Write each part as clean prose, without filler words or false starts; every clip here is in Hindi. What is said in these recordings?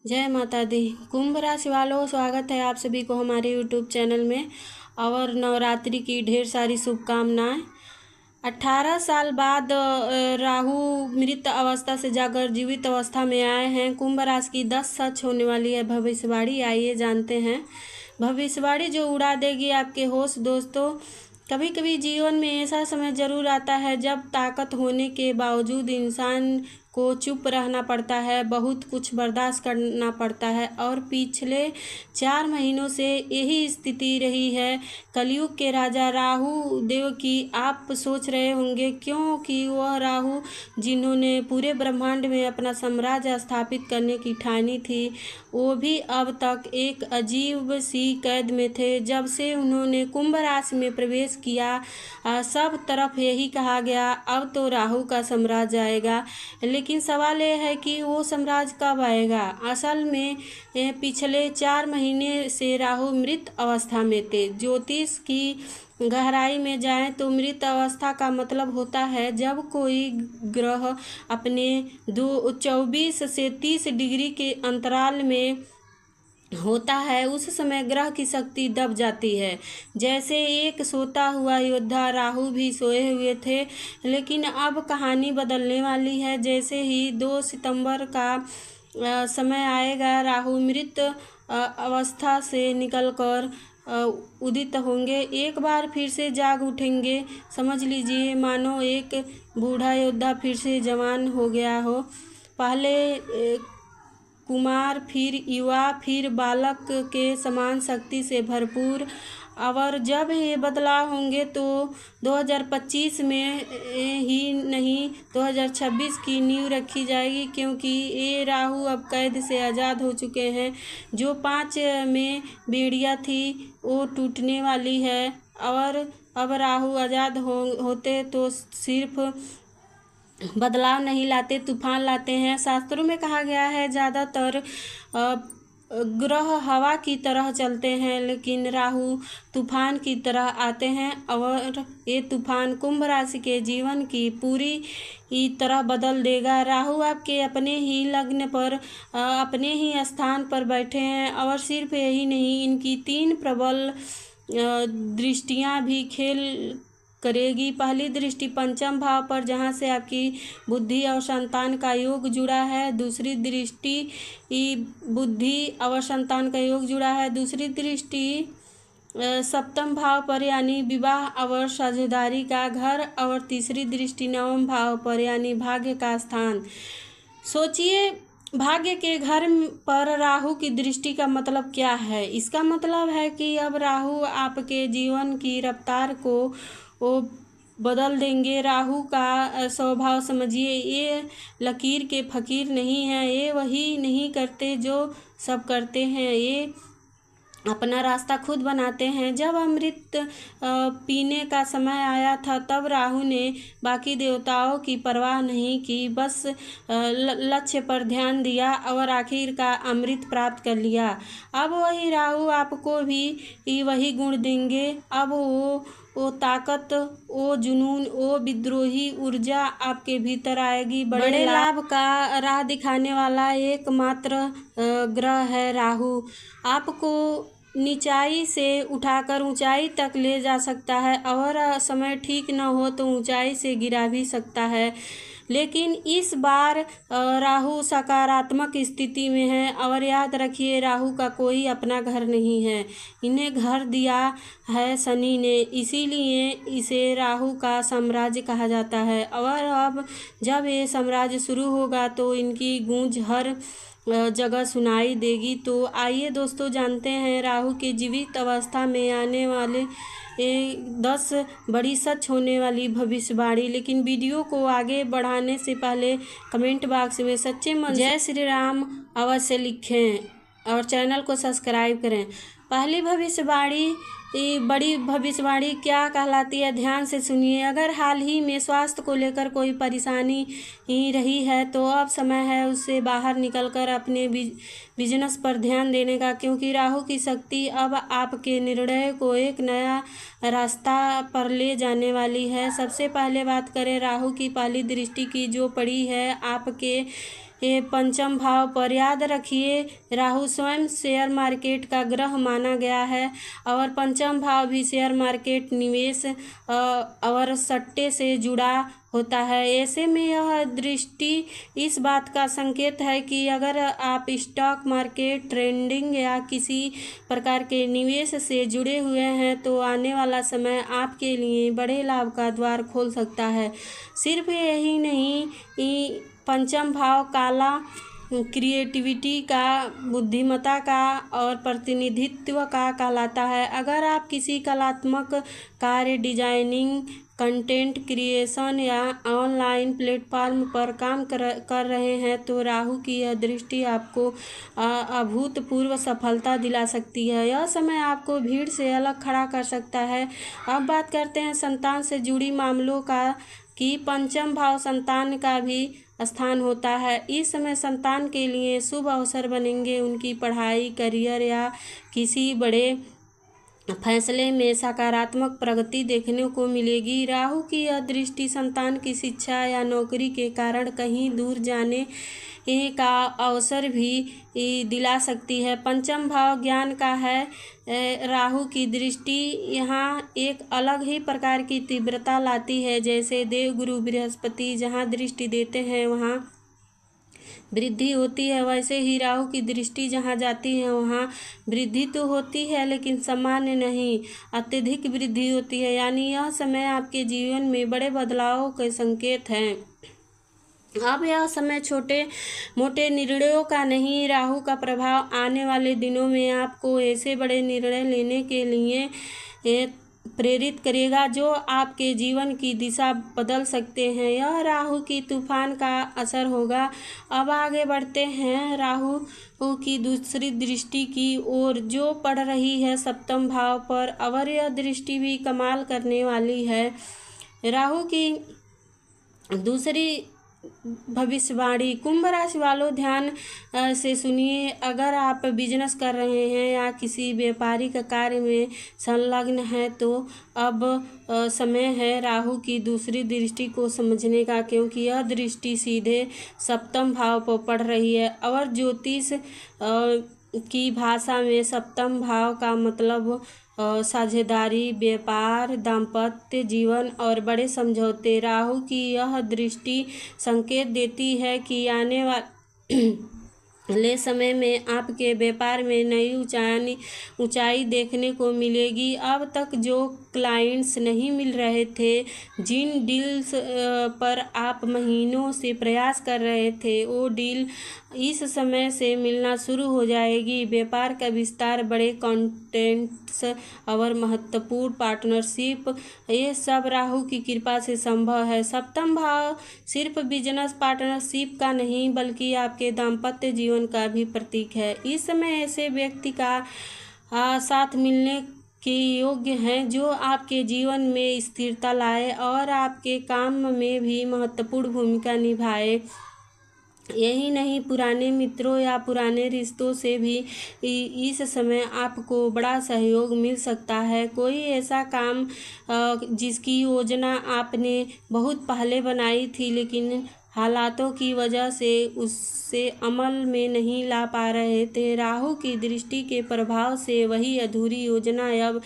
जय माता दी। कुंभ राशि वालों, स्वागत है आप सभी को हमारे यूट्यूब चैनल में और नवरात्रि की ढेर सारी शुभकामनाएं। 18 साल बाद राहु मृत अवस्था से जाकर जीवित अवस्था में आए हैं। कुंभ राशि की 10 सच होने वाली है भविष्यवाणी। आइए जानते हैं भविष्यवाणी जो उड़ा देगी आपके होश। दोस्तों, कभी कभी जीवन में ऐसा समय जरूर आता है जब ताकत होने के बावजूद इंसान को चुप रहना पड़ता है, बहुत कुछ बर्दाश्त करना पड़ता है और पिछले 4 महीनों से यही स्थिति रही है कलयुग के राजा राहु देव की। आप सोच रहे होंगे क्योंकि वह राहु जिन्होंने पूरे ब्रह्मांड में अपना साम्राज्य स्थापित करने की ठानी थी, वो भी अब तक एक अजीब सी कैद में थे। जब से उन्होंने कुंभ राशि में प्रवेश किया, सब तरफ यही कहा गया अब तो राहु का साम्राज्य आएगा। लेकिन सवाल यह है कि वो साम्राज्य कब आएगा। असल में पिछले 4 महीने से राहु मृत अवस्था में थे। ज्योतिष की गहराई में जाएं तो मृत अवस्था का मतलब होता है जब कोई ग्रह अपने 24 से 30 डिग्री के अंतराल में होता है, उस समय ग्रह की शक्ति दब जाती है। जैसे एक सोता हुआ योद्धा, राहु भी सोए हुए थे। लेकिन अब कहानी बदलने वाली है। जैसे ही 2 सितंबर का समय आएगा, राहु मृत अवस्था से निकलकर उदित होंगे, एक बार फिर से जाग उठेंगे। समझ लीजिए मानो एक बूढ़ा योद्धा फिर से जवान हो गया हो। पहले कुमार, फिर युवा, फिर बालक के समान शक्ति से भरपूर। और जब ये बदलाव होंगे तो 2025 में ही नहीं 2026 की नींव रखी जाएगी, क्योंकि ये राहु अब कैद से आज़ाद हो चुके हैं। जो 5 में बेड़ियाँ थी वो टूटने वाली है और अब राहु आज़ाद होते तो सिर्फ बदलाव नहीं लाते, तूफान लाते हैं। शास्त्रों में कहा गया है ज़्यादातर ग्रह हवा की तरह चलते हैं, लेकिन राहु तूफान की तरह आते हैं और ये तूफान कुंभ राशि के जीवन की पूरी तरह बदल देगा। राहु आपके अपने ही लग्न पर अपने ही स्थान पर बैठे हैं और सिर्फ यही नहीं, इनकी 3 प्रबल दृष्टियां भी खेल करेगी। पहली दृष्टि पंचम भाव पर, जहां से आपकी बुद्धि और संतान का योग जुड़ा है। दूसरी दृष्टि बुद्धि और संतान का योग जुड़ा है। दूसरी दृष्टि सप्तम भाव पर यानी विवाह और साझेदारी का घर, और तीसरी दृष्टि 9वें भाव पर यानी भाग्य का स्थान। सोचिए, भाग्य के घर पर राहु की दृष्टि का मतलब क्या है। इसका मतलब है कि अब राहु आपके जीवन की रफ्तार को वो बदल देंगे। राहु का स्वभाव समझिए, ये लकीर के फकीर नहीं है। ये वही नहीं करते जो सब करते हैं, ये अपना रास्ता खुद बनाते हैं। जब अमृत पीने का समय आया था, तब राहु ने बाकी देवताओं की परवाह नहीं की, बस लक्ष्य पर ध्यान दिया और आखिर का अमृत प्राप्त कर लिया। अब वही राहु आपको भी वही गुण देंगे। अब वो ताकत, वो जुनून, वो विद्रोही ऊर्जा आपके भीतर आएगी। बड़े लाभ का राह दिखाने वाला एकमात्र ग्रह है राहु। आपको नीचाई से उठाकर ऊंचाई तक ले जा सकता है और समय ठीक न हो तो ऊंचाई से गिरा भी सकता है। लेकिन इस बार राहु सकारात्मक स्थिति में है और याद रखिए, राहु का कोई अपना घर नहीं है, इन्हें घर दिया है शनि ने, इसीलिए इसे राहु का साम्राज्य कहा जाता है। और अब जब ये साम्राज्य शुरू होगा तो इनकी गूंज हर जगह सुनाई देगी। तो आइए दोस्तों, जानते हैं राहु के जीवित अवस्था में आने वाले 10 बड़ी सच होने वाली भविष्यवाणी। लेकिन वीडियो को आगे बढ़ाने से पहले कमेंट बॉक्स में सच्चे मन जय श्री राम अवश्य लिखें और चैनल को सब्सक्राइब करें। पहली भविष्यवाणी, बड़ी भविष्यवाणी क्या कहलाती है, ध्यान से सुनिए। अगर हाल ही में स्वास्थ्य को लेकर कोई परेशानी ही रही है तो अब समय है उससे बाहर निकलकर अपने बिजनेस पर ध्यान देने का, क्योंकि राहु की शक्ति अब आपके निर्णय को एक नया रास्ता पर ले जाने वाली है। सबसे पहले बात करें राहु की पहली दृष्टि की, जो पड़ी है आपके ये पंचम भाव पर। याद रखिए राहु स्वयं शेयर मार्केट का ग्रह माना गया है और पंचम भाव भी शेयर मार्केट, निवेश और सट्टे से जुड़ा होता है। ऐसे में यह दृष्टि इस बात का संकेत है कि अगर आप स्टॉक मार्केट, ट्रेडिंग या किसी प्रकार के निवेश से जुड़े हुए हैं तो आने वाला समय आपके लिए बड़े लाभ का द्वार खोल सकता है। सिर्फ यही नहीं, पंचम भाव काला क्रिएटिविटी का, बुद्धिमत्ता का और प्रतिनिधित्व का कहलाता है। अगर आप किसी कलात्मक कार्य, डिजाइनिंग, कंटेंट क्रिएशन या ऑनलाइन प्लेटफॉर्म पर काम कर रहे हैं तो राहु की यह दृष्टि आपको अभूतपूर्व सफलता दिला सकती है। यह समय आपको भीड़ से अलग खड़ा कर सकता है। अब बात करते हैं संतान से जुड़ी मामलों का कि पंचम भाव संतान का भी स्थान होता है। इस समय संतान के लिए शुभ अवसर बनेंगे। उनकी पढ़ाई, करियर या किसी बड़े फैसले में सकारात्मक प्रगति देखने को मिलेगी। राहु की यह दृष्टि संतान की शिक्षा या नौकरी के कारण कहीं दूर जाने का अवसर भी दिला सकती है। पंचम भाव ज्ञान का है। राहु की दृष्टि यहाँ एक अलग ही प्रकार की तीव्रता लाती है। जैसे देवगुरु बृहस्पति जहाँ दृष्टि देते हैं वहाँ वृद्धि होती है, वैसे ही राहु की दृष्टि जहाँ जाती है वहाँ वृद्धि तो होती है लेकिन सामान्य नहीं, अत्यधिक वृद्धि होती है। यानी यह समय आपके जीवन में बड़े बदलाव के संकेत हैं। अब यह समय छोटे मोटे निर्णयों का नहीं, राहु का प्रभाव आने वाले दिनों में आपको ऐसे बड़े निर्णय लेने के लिए प्रेरित करेगा जो आपके जीवन की दिशा बदल सकते हैं। यह राहु की तूफान का असर होगा। अब आगे बढ़ते हैं राहु की दूसरी दृष्टि की ओर जो पड़ रही है सप्तम भाव पर, और यह दृष्टि भी कमाल करने वाली है। राहु की दूसरी भविष्यवाणी। कुंभ राशि वालों ध्यान से सुनिए। अगर आप बिजनेस कर रहे हैं या किसी व्यापारिक कार्य में संलग्न हैं तो अब समय है राहु की दूसरी दृष्टि को समझने का, क्योंकि यह दृष्टि सीधे सप्तम भाव पर पड़ रही है और ज्योतिष की भाषा में सप्तम भाव का मतलब साझेदारी, व्यापार, दाम्पत्य जीवन और बड़े समझौते। राहु की यह दृष्टि संकेत देती है कि आने वाले समय में आपके व्यापार में नई ऊंचाई देखने को मिलेगी। अब तक जो क्लाइंट्स नहीं मिल रहे थे, जिन डील्स पर आप महीनों से प्रयास कर रहे थे, वो डील इस समय से मिलना शुरू हो जाएगी। व्यापार का विस्तार, बड़े कॉन्ट्रैक्ट्स और महत्वपूर्ण पार्टनरशिप, ये सब राहु की कृपा से संभव है। सप्तम भाव सिर्फ बिजनेस पार्टनरशिप का नहीं बल्कि आपके दाम्पत्य जीवन का भी प्रतीक है। इस समय ऐसे व्यक्ति का साथ मिलने के योग्य हैं जो आपके जीवन में स्थिरता लाए और आपके काम में भी महत्वपूर्ण भूमिका निभाए। यही नहीं, पुराने मित्रों या पुराने रिश्तों से भी इस समय आपको बड़ा सहयोग मिल सकता है। कोई ऐसा काम जिसकी योजना आपने बहुत पहले बनाई थी लेकिन हालातों की वजह से उससे अमल में नहीं ला पा रहे थे, राहु की दृष्टि के प्रभाव से वही अधूरी योजना अब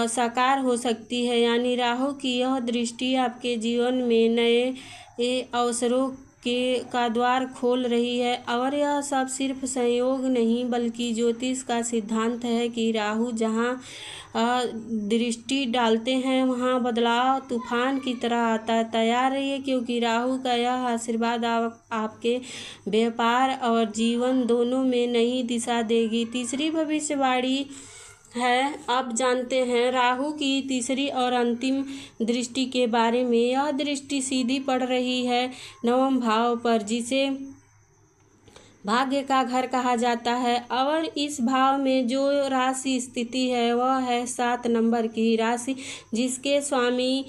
साकार हो सकती है। यानी राहु की यह दृष्टि आपके जीवन में नए अवसरों का द्वार खोल रही है और यह सब सिर्फ संयोग नहीं बल्कि ज्योतिष का सिद्धांत है कि राहु जहाँ दृष्टि डालते हैं वहाँ बदलाव तूफान की तरह आता है। तैयार रहिए क्योंकि राहु का यह आशीर्वाद आपके व्यापार और जीवन दोनों में नई दिशा देगी। तीसरी भविष्यवाणी है। अब जानते हैं राहु की तीसरी और अंतिम दृष्टि के बारे में। यह दृष्टि सीधी पड़ रही है नवम भाव पर, जिसे भाग्य का घर कहा जाता है, और इस भाव में जो राशि स्थिति है वह है 7 नंबर की राशि, जिसके स्वामी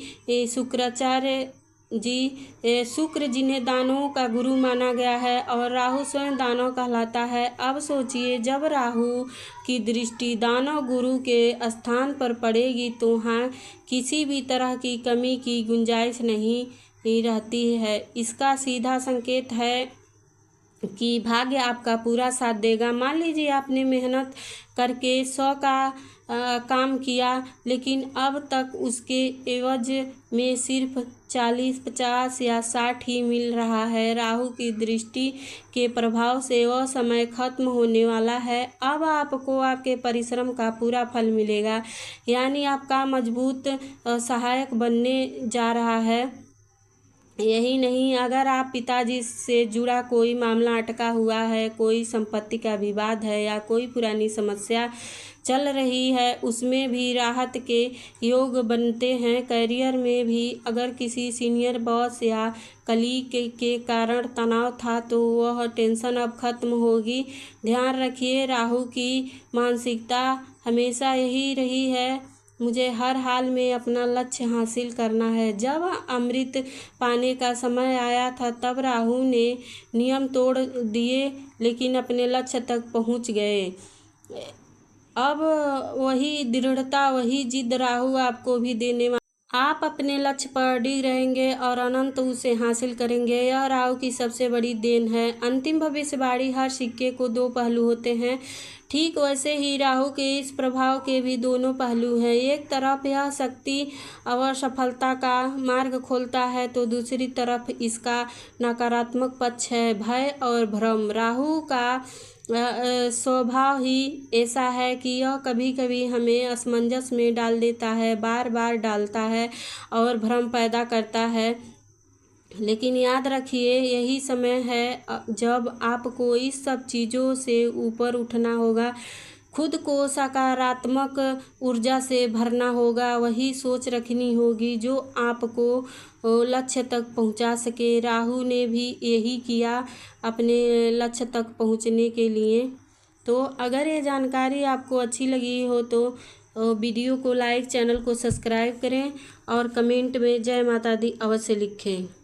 शुक्राचार्य जी शुक्र जिन्हें दानों का गुरु माना गया है और राहु स्वयं दानव कहलाता है। अब सोचिए, जब राहु की दृष्टि दानव गुरु के स्थान पर पड़ेगी तो वहाँ किसी भी तरह की कमी की गुंजाइश नहीं रहती है। इसका सीधा संकेत है कि भाग्य आपका पूरा साथ देगा। मान लीजिए आपने मेहनत करके 100 का काम किया, लेकिन अब तक उसके एवज में सिर्फ 40, 50 या 60 ही मिल रहा है। राहु की दृष्टि के प्रभाव से वह समय खत्म होने वाला है। अब आपको आपके परिश्रम का पूरा फल मिलेगा, यानी आपका मजबूत सहायक बनने जा रहा है। यही नहीं, अगर आप पिताजी से जुड़ा कोई मामला अटका हुआ है, कोई संपत्ति का विवाद है या कोई पुरानी समस्या चल रही है, उसमें भी राहत के योग बनते हैं। करियर में भी अगर किसी सीनियर बॉस या कलीग के कारण तनाव था तो वह टेंशन अब खत्म होगी। ध्यान रखिए, राहु की मानसिकता हमेशा यही रही है, मुझे हर हाल में अपना लक्ष्य हासिल करना है। जब अमृत पाने का समय आया था तब राहु ने नियम तोड़ दिए, लेकिन अपने लक्ष्य तक पहुंच गए। अब वही दृढ़ता, वही जिद राहु आपको भी देने वाला। आप अपने लक्ष्य पर अडिग रहेंगे और अनंत उसे हासिल करेंगे। यह राहु की सबसे बड़ी देन है। अंतिम भविष्यवाणी, हर सिक्के को 2 पहलू होते हैं, ठीक वैसे ही राहु के इस प्रभाव के भी दोनों पहलू हैं। एक तरफ यह शक्ति और सफलता का मार्ग खोलता है तो दूसरी तरफ इसका नकारात्मक पक्ष है, भय और भ्रम। राहु का स्वभाव ही ऐसा है कि यह कभी कभी हमें असमंजस में डाल देता है, बार बार डालता है और भ्रम पैदा करता है। लेकिन याद रखिए, यही समय है जब आपको इस सब चीज़ों से ऊपर उठना होगा, खुद को सकारात्मक ऊर्जा से भरना होगा, वही सोच रखनी होगी जो आपको लक्ष्य तक पहुंचा सके। राहु ने भी यही किया अपने लक्ष्य तक पहुंचने के लिए। तो अगर ये जानकारी आपको अच्छी लगी हो तो वीडियो को लाइक, चैनल को सब्सक्राइब करें और कमेंट में जय माता दी अवश्य लिखें।